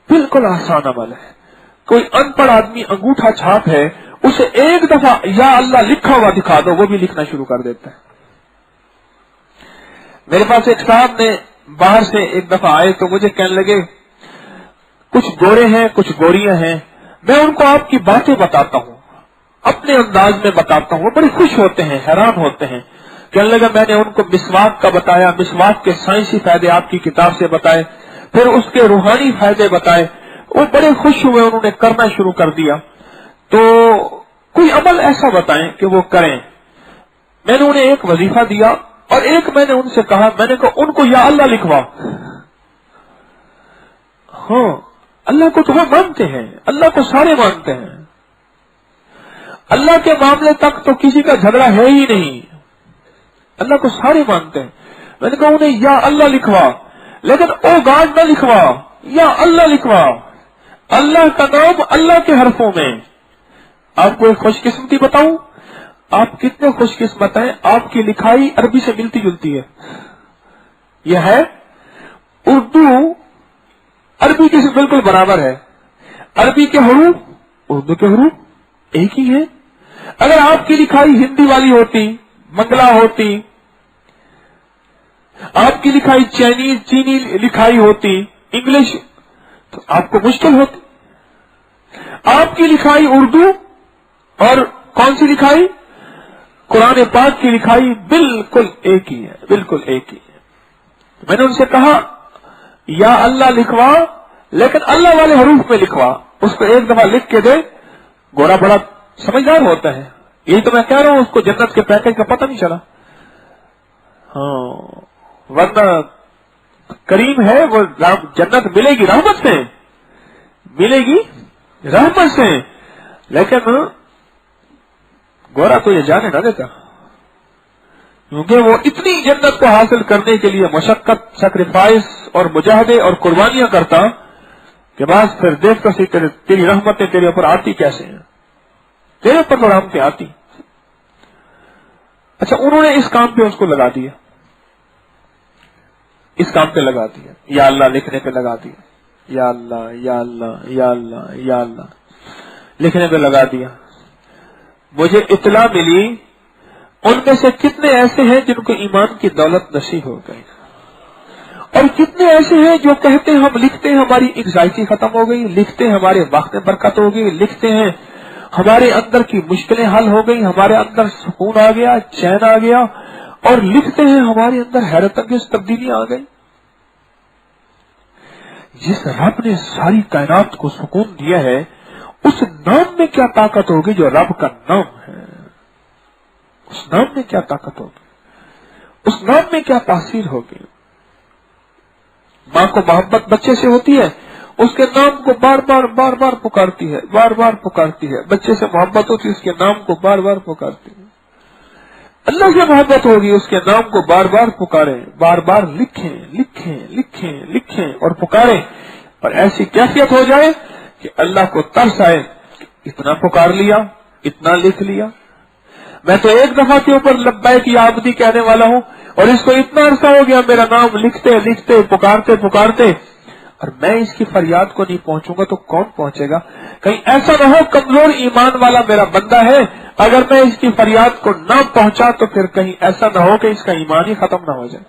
बिल्कुल आसान अमल है। कोई अनपढ़ आदमी अंगूठा छाप है, उसे एक दफा या अल्लाह लिखा हुआ दिखा दो, वो भी लिखना शुरू कर देता है। मेरे पास एक साहब ने बाहर से एक दफा आए तो मुझे कहने लगे कुछ गोरे हैं कुछ गोरियां हैं, मैं उनको आपकी बातें बताता हूं, अपने अंदाज में बताता हूं, वो बड़े खुश होते हैं, हैरान होते हैं। कहने लगा मैंने उनको मिसवाक का बताया, मिसवाक के साइंसी फायदे आपकी किताब से बताए, फिर उसके रूहानी फायदे बताए, वो बड़े खुश हुए, उन्होंने करना शुरू कर दिया। तो कोई अमल ऐसा बताएं कि वो करें। मैंने उन्हें एक वजीफा दिया और एक मैंने उनसे कहा, मैंने कहा उनको या अल्लाह लिखवा। हाँ, अल्लाह को तो वो मानते हैं, अल्लाह को सारे मानते हैं, अल्लाह के मामले तक तो किसी का झगड़ा है ही नहीं, अल्लाह को सारे मानते हैं। मैंने कहा उन्हें या अल्लाह लिखवा, लेकिन ओ गॉड न लिखवा, या अल्लाह लिखवा, अल्लाह का नाम अल्लाह के हरफों में। आपको एक खुशकिस्मती बताऊं, आप कितने खुशकिस्मत हैं, आपकी लिखाई अरबी से मिलती जुलती है। यह है उर्दू अरबी के से बिल्कुल बराबर है, अरबी के हरूफ उर्दू के हरूफ एक ही है। अगर आपकी लिखाई हिंदी वाली होती, मंगला होती, आपकी लिखाई चाइनीज चीनी लिखाई होती, इंग्लिश, तो आपको मुश्किल होती। आपकी लिखाई उर्दू और कौन सी लिखाई, कुरान पाक की लिखाई बिल्कुल एक ही है, बिल्कुल एक ही है। मैंने उनसे कहा या अल्लाह लिखवा, लेकिन अल्लाह वाले हरूफ में लिखवा, उसको एक दफा लिख के दे। गोरा बड़ा समझदार होता है, यही तो मैं कह रहा हूं, उसको जन्नत के पैकेज का पता नहीं चला। हाँ, वरना करीम है वो, जन्नत मिलेगी रहमत से, मिलेगी रहमत से, लेकिन गोरा तो ये जाने ना देता, क्योंकि वो इतनी जन्नत को हासिल करने के लिए मशक्कत, सैक्रिफाइस और मुजाहदे और कुर्बानियां करता कि बस फिर देखता सी तेरी रहमतें तेरे ऊपर आती कैसे हैं, तेरे ऊपर तो रहमतें आती। अच्छा, उन्होंने इस काम पे उसको लगा दिया, इस काम पे लगा दिया, या अल्लाह लिखने पे लगा दिया, या अल्लाह या अल्लाह या अल्लाह या अल्लाह लिखने पे लगा दिया। मुझे इत्तला मिली उनमें से कितने ऐसे हैं जिनको ईमान की दौलत नसीब हो गई, और कितने ऐसे हैं जो कहते हैं हम लिखते हैं हमारी एंग्जाइटी खत्म हो गई, लिखते हैं हमारे वक्त में बरकत हो गई, लिखते हैं हमारे अंदर की मुश्किलें हल हो गई, हमारे अंदर सुकून आ गया, चैन आ गया, और लिखते हैं हमारे अंदर हैरत अंगेज तब्दीलियां आ गई। जिस रब ने सारी कायनात को सुकून दिया है, उस नाम में क्या ताकत होगी जो रब का नाम है, उस नाम में क्या ताकत होगी, उस नाम में क्या तासीर होगी। माँ को मोहब्बत बच्चे से होती है, उसके नाम को बार बार पुकारती है, बार बार पुकारती है। बच्चे से मोहब्बत होती है, उसके नाम को बार बार पुकारती है। अल्लाह से मोहब्बत होगी, उसके नाम को बार बार पुकारें, बार बार लिखें लिखें लिखें लिखें और पुकारें, और ऐसी कैफियत हो जाए कि अल्लाह को तरस आए, इतना पुकार लिया, इतना लिख लिया। मैं तो एक दफा के ऊपर लब्बैक या अब्दी कहने वाला हूं, और इसको इतना अरसा हो गया मेरा नाम लिखते लिखते पुकारते पुकारते, और मैं इसकी फरियाद को नहीं पहुंचूंगा तो कौन पहुंचेगा। कहीं ऐसा न हो कमजोर ईमान वाला मेरा बंदा है, अगर मैं इसकी फरियाद को न पहुंचा तो फिर कहीं ऐसा न हो कि इसका ईमान ही खत्म न हो जाए।